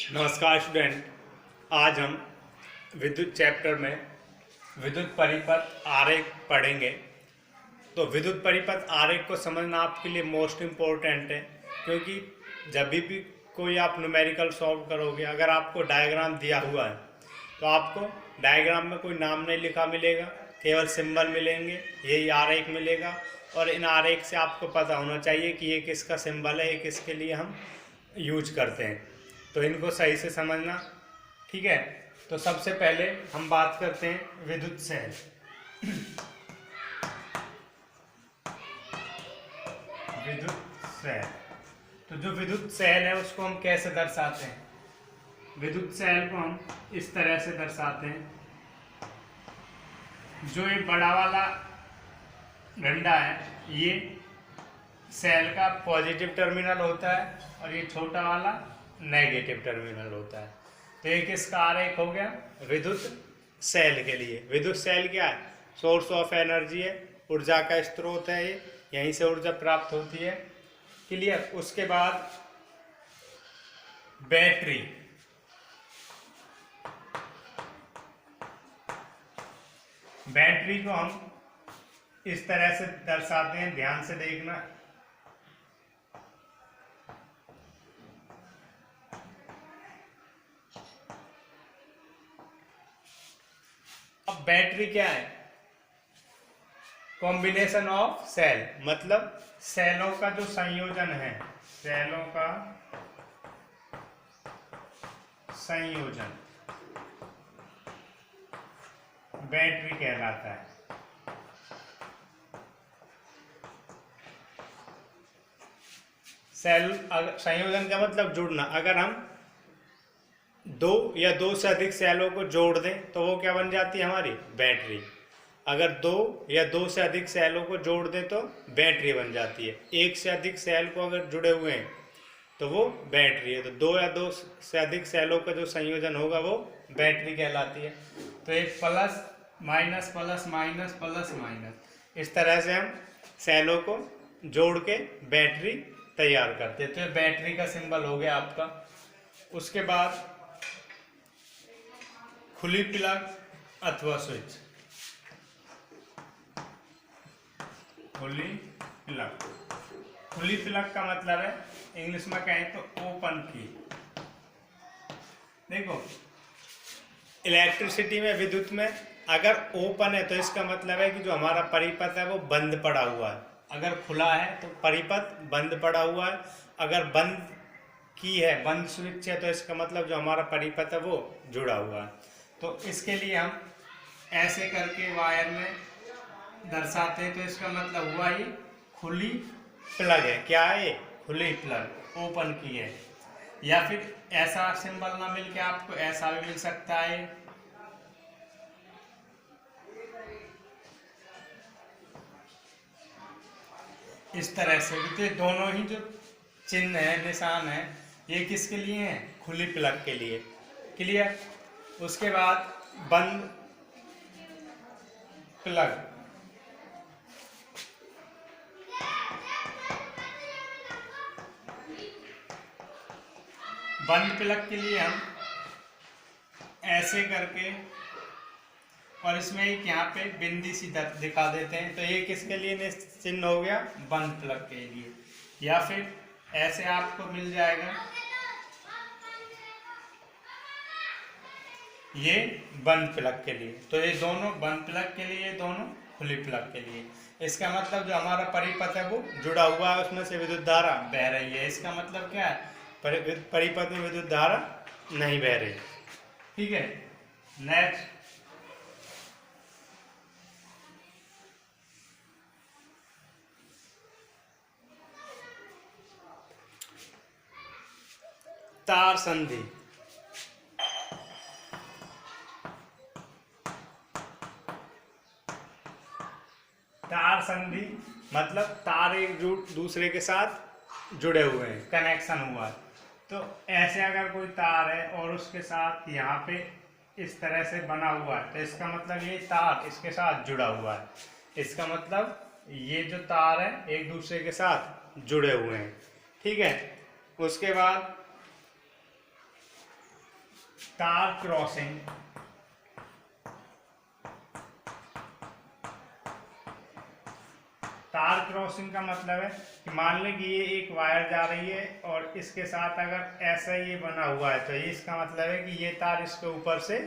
नमस्कार स्टूडेंट। आज हम विद्युत चैप्टर में विद्युत परिपथ आरेख पढ़ेंगे। तो विद्युत परिपथ आरेख को समझना आपके लिए मोस्ट इम्पोर्टेंट है, क्योंकि जब भी कोई आप न्यूमेरिकल सॉल्व करोगे, अगर आपको डायग्राम दिया हुआ है तो आपको डायग्राम में कोई नाम नहीं लिखा मिलेगा, केवल सिंबल मिलेंगे, यही आरेख मिलेगा। और इन आरेख से आपको पता होना चाहिए कि ये किसका सिंबल है, ये किसके लिए हम यूज करते हैं। तो इनको सही से समझना, ठीक है। तो सबसे पहले हम बात करते हैं विद्युत सेल। विद्युत सेल, तो जो विद्युत सेल है उसको हम कैसे दर्शाते हैं? विद्युत सेल को हम इस तरह से दर्शाते हैं। जो ये बड़ा वाला डंडा है ये सेल का पॉजिटिव टर्मिनल होता है और ये छोटा वाला नेगेटिव टर्मिनल होता है। तो ये किसका आरेख हो गया? विद्युत सेल के लिए। विद्युत सेल क्या है? सोर्स ऑफ एनर्जी है, ऊर्जा का स्रोत है, ये यहीं से ऊर्जा प्राप्त होती है। क्लियर। उसके बाद बैटरी, बैटरी को हम इस तरह से दर्शाते हैं, ध्यान से देखना। अब बैटरी क्या है? कॉम्बिनेशन ऑफ सेल, मतलब सेलों का जो संयोजन है, सेलों का संयोजन बैटरी कहलाता है। सेल संयोजन का मतलब जुड़ना। अगर हम दो या दो से अधिक सेलों को जोड़ दें तो वो क्या बन जाती है? हमारी बैटरी। अगर दो या दो से अधिक सेलों को जोड़ दें तो बैटरी बन जाती है। एक से अधिक सेल को अगर जुड़े हुए हैं तो वो बैटरी है। तो दो या दो से अधिक सेलों का जो संयोजन होगा वो बैटरी कहलाती है। तो एक plus minus plus minus plus minus, इस तरह से हम सेलों को जोड़ के बैटरी तैयार करते हैं। तो ये बैटरी का सिंबल हो गया आपका। उसके बाद खुली प्लग अथवा स्विच। खुली प्लग, खुली प्लग का मतलब है, इंग्लिश में कहें तो ओपन की। देखो, इलेक्ट्रिसिटी में, विद्युत में अगर ओपन है तो इसका मतलब है कि जो हमारा परिपथ है वो बंद पड़ा हुआ है। अगर खुला है तो परिपथ बंद पड़ा हुआ है। अगर बंद की है, बंद स्विच है, तो इसका मतलब जो हमारा परिपथ है वो जुड़ा हुआ है। तो इसके लिए हम ऐसे करके वायर में दर्शाते हैं। तो इसका मतलब हुआ ये खुली प्लग है। क्या है ये? खुली प्लग, ओपन की है। या फिर ऐसा सिंबल ना मिल के आपको ऐसा भी मिल सकता है, इस तरह से। तो दोनों ही जो चिन्ह है, निशान है, ये किसके लिए हैं? खुली प्लग के लिए। क्लियर। उसके बाद बंद प्लग, बंद प्लग के लिए हम ऐसे करके और इसमें एक यहाँ पे बिंदी सी दिखा देते हैं। तो ये किसके लिए चिन्ह हो गया? बंद प्लग के लिए। या फिर ऐसे आपको मिल जाएगा, ये बंद प्लग के लिए। तो ये दोनों बंद प्लग के लिए, ये दोनों खुली प्लग के लिए। इसका मतलब जो हमारा परिपथ है वो जुड़ा हुआ है, उसमें से विद्युत धारा बह रही है। इसका मतलब क्या है? परिपथ में विद्युत धारा नहीं बह रही। ठीक है। नेक्स्ट, तार संधि। तार संधि मतलब तार एक दूसरे के साथ जुड़े हुए हैं, कनेक्शन हुआ है। तो ऐसे अगर कोई तार है और उसके साथ यहाँ पे इस तरह से बना हुआ है, तो इसका मतलब ये तार इसके साथ जुड़ा हुआ है। इसका मतलब ये जो तार है एक दूसरे के साथ जुड़े हुए हैं। ठीक है। उसके बाद तार क्रॉसिंग तार क्रॉसिंग का मतलब है कि मान लें कि ये एक वायर जा रही है और इसके साथ अगर ऐसा ये बना हुआ है तो ये इसका मतलब है कि ये तार इसके ऊपर से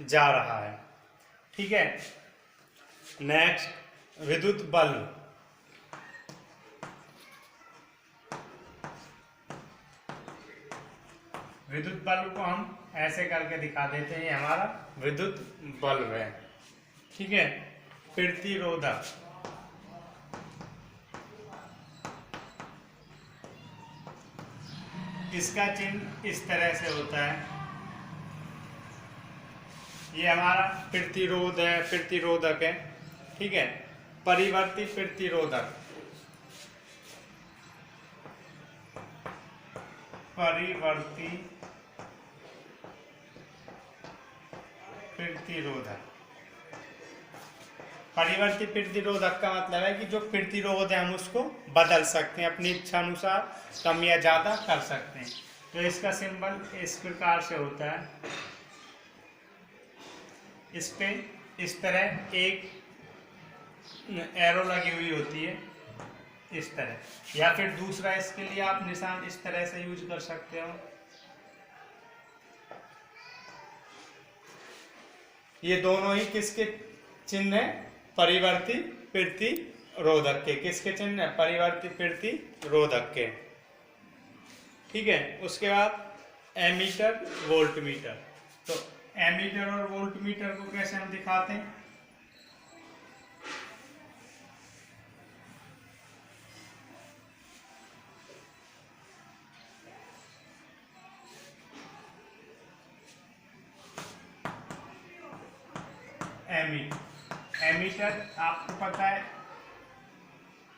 जा रहा है। ठीक है। नेक्स्ट, विद्युत बल्ब। विद्युत बल्ब को हम ऐसे करके दिखा देते हैं, ये हमारा विद्युत बल्ब है। ठीक है। प्रतिरोधक, इसका चिन्ह इस तरह से होता है, ये हमारा प्रतिरोध है, प्रतिरोधक है। ठीक है। परिवर्ती प्रतिरोधक, परिवर्ती प्रतिरोधक। परिवर्ती प्रतिरोधक का मतलब है कि जो प्रतिरोध है हम उसको बदल सकते हैं, अपनी इच्छा अनुसार कम या ज़्यादा कर सकते हैं। तो इसका सिंबल इस प्रकार से होता है, इस पे इस तरह एक एरो लगी हुई होती है इस तरह, या फिर दूसरा इसके लिए आप निशान इस तरह से यूज कर सकते हो। ये दोनों ही किसके चिन्ह है? परिवर्ती प्रतिरोधक के। किसके चिन्ह है? परिवर्ती प्रतिरोधक के। ठीक है। उसके बाद एमीटर, वोल्टमीटर। तो एमीटर और वोल्टमीटर को कैसे हम दिखाते हैं? एमीटर आपको पता है,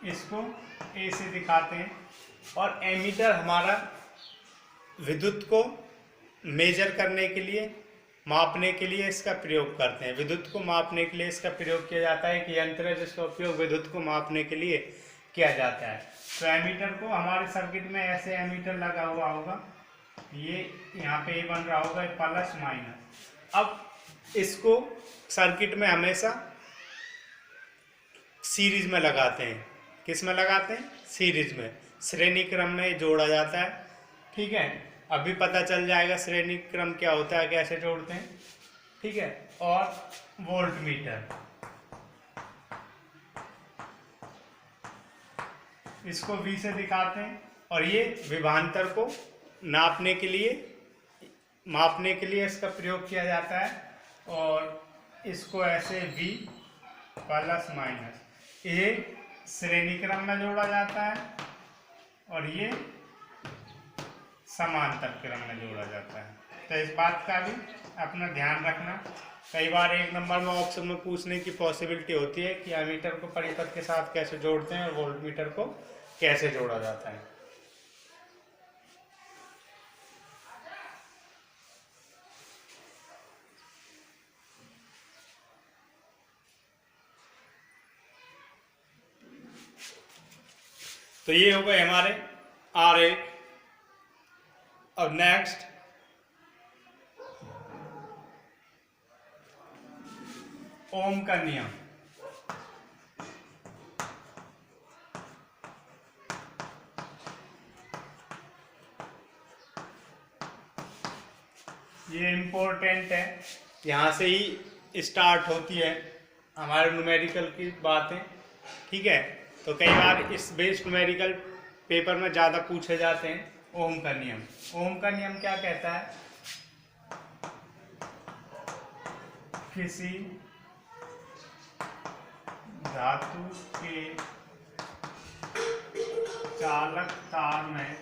इसको ए से दिखाते हैं, और एमीटर हमारा विद्युत को मेजर करने के लिए, मापने के लिए इसका प्रयोग करते हैं। विद्युत को मापने के लिए इसका प्रयोग किया जाता है। कि यंत्र है जिसका उपयोग विद्युत को मापने के लिए किया जाता है। तो एमीटर को हमारे सर्किट में ऐसे एमीटर लगा हुआ होगा, ये यहाँ पे बन रहा होगा प्लस माइनस। अब इसको सर्किट में हमेशा सीरीज में लगाते हैं। किस में लगाते हैं? सीरीज में, श्रेणी क्रम में जोड़ा जाता है। ठीक है। अभी पता चल जाएगा श्रेणी क्रम क्या होता है, कैसे जोड़ते हैं। ठीक है। और वोल्टमीटर, इसको V से दिखाते हैं, और ये विभवांतर को नापने के लिए, मापने के लिए इसका प्रयोग किया जाता है। और इसको ऐसे V प्लस माइनस, ये श्रेणी क्रम में जोड़ा जाता है और ये समांतर क्रम में जोड़ा जाता है। तो इस बात का भी अपना ध्यान रखना। कई बार एक नंबर में ऑप्शन में पूछने की पॉसिबिलिटी होती है कि एमीटर को परिपथ के साथ कैसे जोड़ते हैं और वोल्टमीटर को कैसे जोड़ा जाता है। तो ये हो गए हमारे RA। अब नेक्स्ट, ओम का नियम। ये इम्पोर्टेंट है, यहाँ से ही स्टार्ट होती है हमारे न्यूमेरिकल की बातें। ठीक है। तो कई बार इस बेस्ड न्यूमेरिकल पेपर में ज़्यादा पूछे जाते हैं। ओम का नियम। ओम का नियम क्या कहता है? किसी धातु के चालक तार में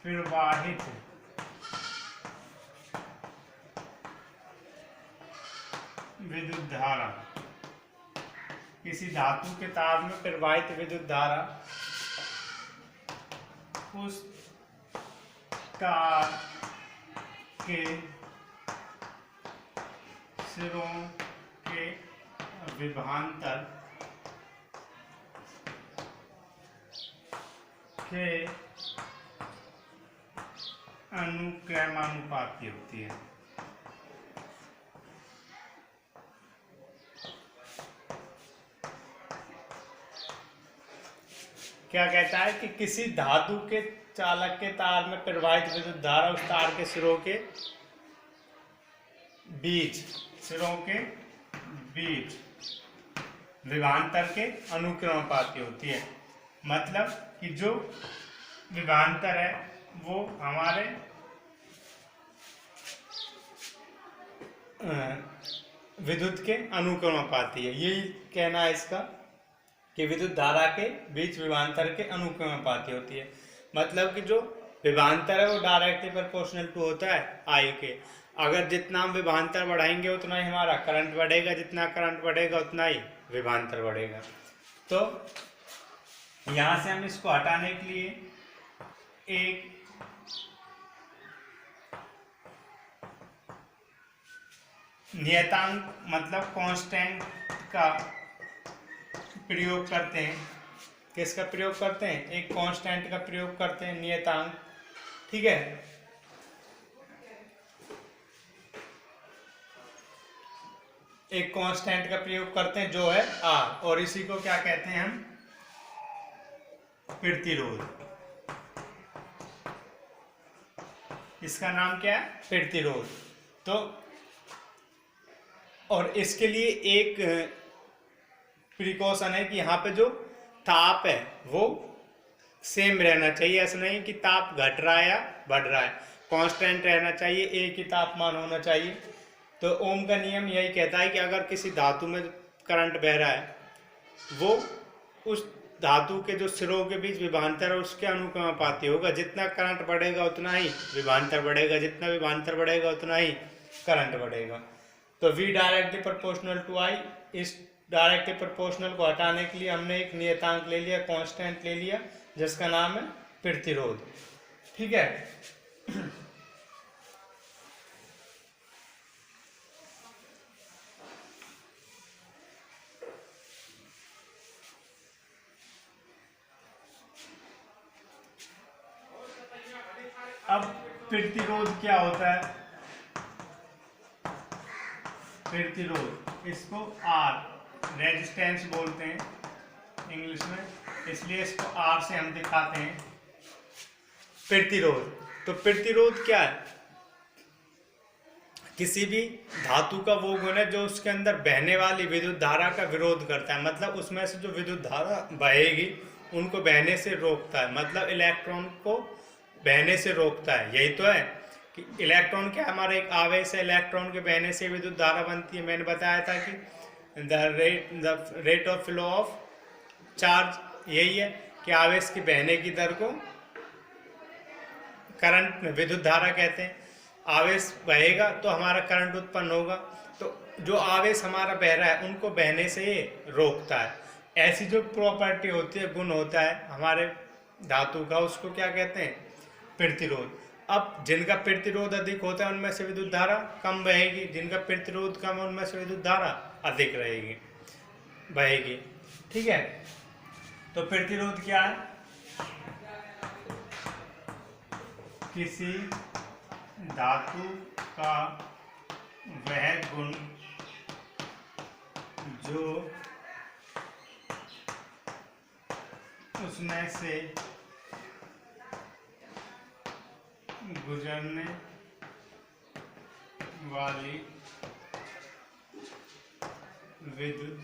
प्रवाहित विद्युत धारा, किसी धातु के तार में प्रवाहित विद्युत धारा उस तार के सिरों के विभवांतर के अनुक्रमानुपाती होती है। क्या कहता है कि किसी धातु के चालक के तार में प्रवाहित विद्युत धारा उस तार के सिरों के बीच विभवांतर के अनुक्रमानुपाती होती है। मतलब कि जो विभवांतर है वो हमारे विद्युत के अनुक्रमानुपाती है। यही कहना है इसका कि विद्युत धारा के बीच विभवांतर के अनुक्रमानुपाती होती है। मतलब कि जो विभवांतर है वो डायरेक्टली प्रोपोर्शनल टू होता है आई के। अगर जितना हम विभवांतर बढ़ाएंगे उतना ही हमारा करंट बढ़ेगा, जितना करंट बढ़ेगा उतना ही विभवांतर बढ़ेगा। तो यहाँ से हम इसको हटाने के लिए एक नियतांक मतलब कांस्टेंट का प्रयोग करते हैं। किसका प्रयोग करते हैं? एक कांस्टेंट का प्रयोग करते हैं, नियतांक। ठीक है, एक कांस्टेंट का प्रयोग करते हैं जो है आर, और इसी को क्या कहते हैं हम? प्रतिरोध। इसका नाम क्या है? प्रतिरोध। तो और इसके लिए एक प्रिकॉशन है कि यहाँ पे जो ताप है वो सेम रहना चाहिए। ऐसा नहीं कि ताप घट रहा है या बढ़ रहा है, कांस्टेंट रहना चाहिए, एक ही तापमान होना चाहिए। तो ओम का नियम यही कहता है कि अगर किसी धातु में करंट बह रहा है वो उस धातु के जो सिरों के बीच विभवांतर है उसके अनुक्रमानुपाती होगा। जितना करंट बढ़ेगा उतना ही विभवांतर बढ़ेगा, जितना विभवांतर बढ़ेगा उतना ही करंट बढ़ेगा। तो V directly proportional to I। इस डायरेक्टली प्रोपोर्शनल को हटाने के लिए हमने एक नियतांक ले लिया, कांस्टेंट ले लिया, जिसका नाम है प्रतिरोध। ठीक है, अब प्रतिरोध क्या होता है? प्रतिरोध, इसको R रेजिस्टेंस बोलते हैं इंग्लिश में, इसलिए इसको R से हम दिखाते हैं प्रतिरोध। तो प्रतिरोध क्या है? किसी भी धातु का वो गुण है जो उसके अंदर बहने वाली विद्युत धारा का विरोध करता है। मतलब उसमें से जो विद्युत धारा बहेगी उनको बहने से रोकता है, मतलब इलेक्ट्रॉन को बहने से रोकता है। यही तो है कि इलेक्ट्रॉन क्या, हमारा एक आवेश है, इलेक्ट्रॉन के बहने से विद्युत धारा बनती है। मैंने बताया था कि the rate of flow of charge यही है कि आवेश की बहने की दर को करंट विद्युत धारा कहते हैं। आवेश बहेगा तो हमारा करंट उत्पन्न होगा। तो जो आवेश हमारा बह रहा है उनको बहने से रोकता है। ऐसी जो प्रॉपर्टी होती है, गुण होता है हमारे धातु का, उसको क्या कहते हैं? प्रतिरोध। अब जिनका प्रतिरोध अधिक होता है उनमें से विद्युत धारा कम बहेगी, जिनका प्रतिरोध कम है उनमें से विद्युत धारा अधिक रहेगी, बहेगी। ठीक है, तो प्रतिरोध क्या है? किसी धातु का वह गुण जो उसमें से गुजरने वाली विद्युत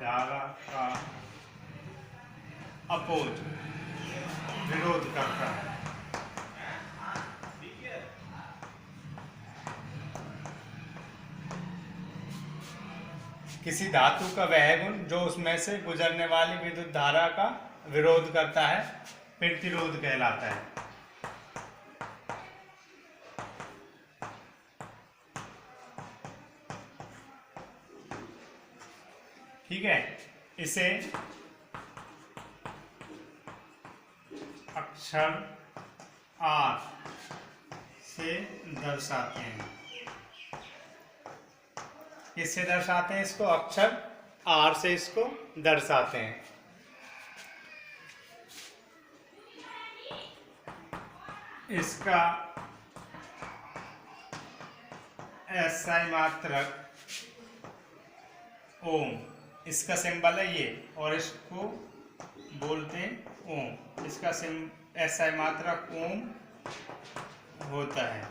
धारा का अपोज विरोध करता है। किसी धातु का वह गुण जो उसमें से गुजरने वाली विद्युत धारा का विरोध करता है, प्रतिरोध कहलाता है। ठीक है, इसे अक्षर R से दर्शाते हैं। किससे दर्शाते हैं इसको? अक्षर R से इसको दर्शाते हैं। इसका एसआई मात्रक ओम, इसका सिंबल है ये, और इसको बोलते हैं ओम। इसका एसआई मात्रक ओम होता है।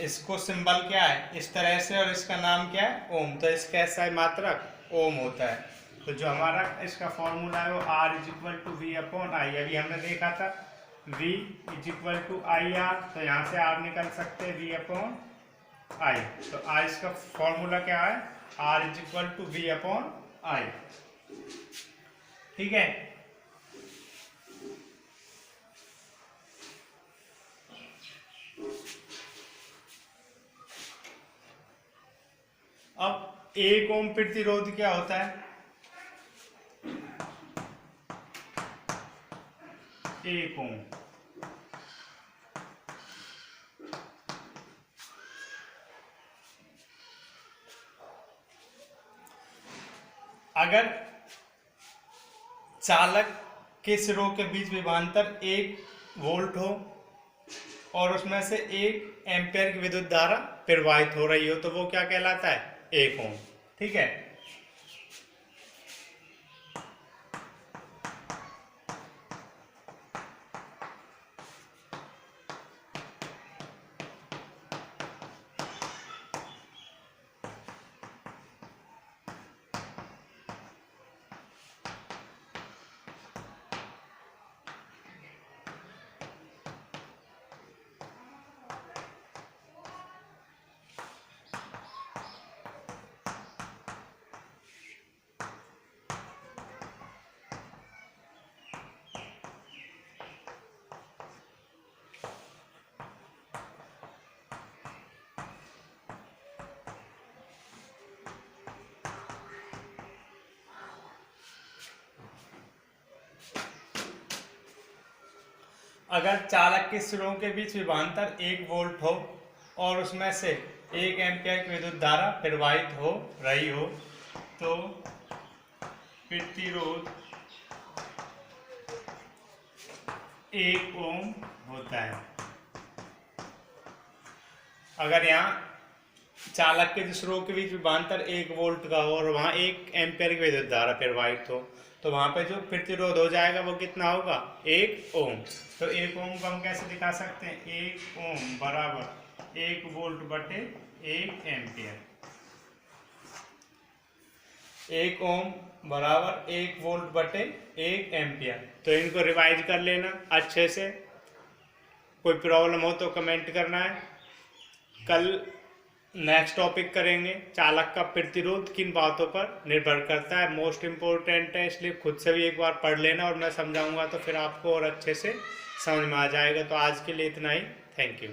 इसको सिंबल क्या है इस तरह से, और इसका नाम क्या है ओम, तो इसका एसआई मात्रक ओम होता है। तो जो हमारा इसका फॉर्मूला है वो R = V/I। अभी हमने देखा था V = IR, तो यहाँ से R निकल सकते हैं V/I। तो R इसका फॉर्मूला क्या है, R = V/I। ठीक है। अब 1 ओम प्रतिरोध क्या होता है, 1 ओम अगर चालक के सिरों के बीच विभवांतर 1 वोल्ट हो और उसमें से 1 एम्पियर की विद्युत धारा प्रवाहित हो रही हो, तो वो क्या कहलाता है, 1 ओम। ठीक है। अगर चालक के सिरों के बीच विभवांतर 1 वोल्ट हो और उसमें से 1 एम्पियर की विद्युत धारा प्रवाहित हो रही हो, तो प्रतिरोध 1 ओम होता है। अगर यहाँ चालक के सिरों के बीच विभवांतर 1 वोल्ट का हो और वहाँ 1 एम्पियर की विद्युत धारा प्रवाहित हो, तो वहाँ पे जो प्रतिरोध हो जाएगा वो कितना होगा, 1 ओम। तो 1 ओम को हम कैसे दिखा सकते हैं, 1 ओम बराबर 1 वोल्ट बटे 1 एम्पियर। 1 ओम बराबर 1 वोल्ट बटे 1 एम्पियर। तो इनको रिवाइज कर लेना अच्छे से। कोई प्रॉब्लम हो तो कमेंट करना है। कल नेक्स्ट टॉपिक करेंगे, चालक का प्रतिरोध किन बातों पर निर्भर करता है, मोस्ट इम्पोर्टेंट है, इसलिए खुद से भी एक बार पढ़ लेना और मैं समझाऊंगा तो फिर आपको और अच्छे से समझ में आ जाएगा। तो आज के लिए इतना ही। Thank you.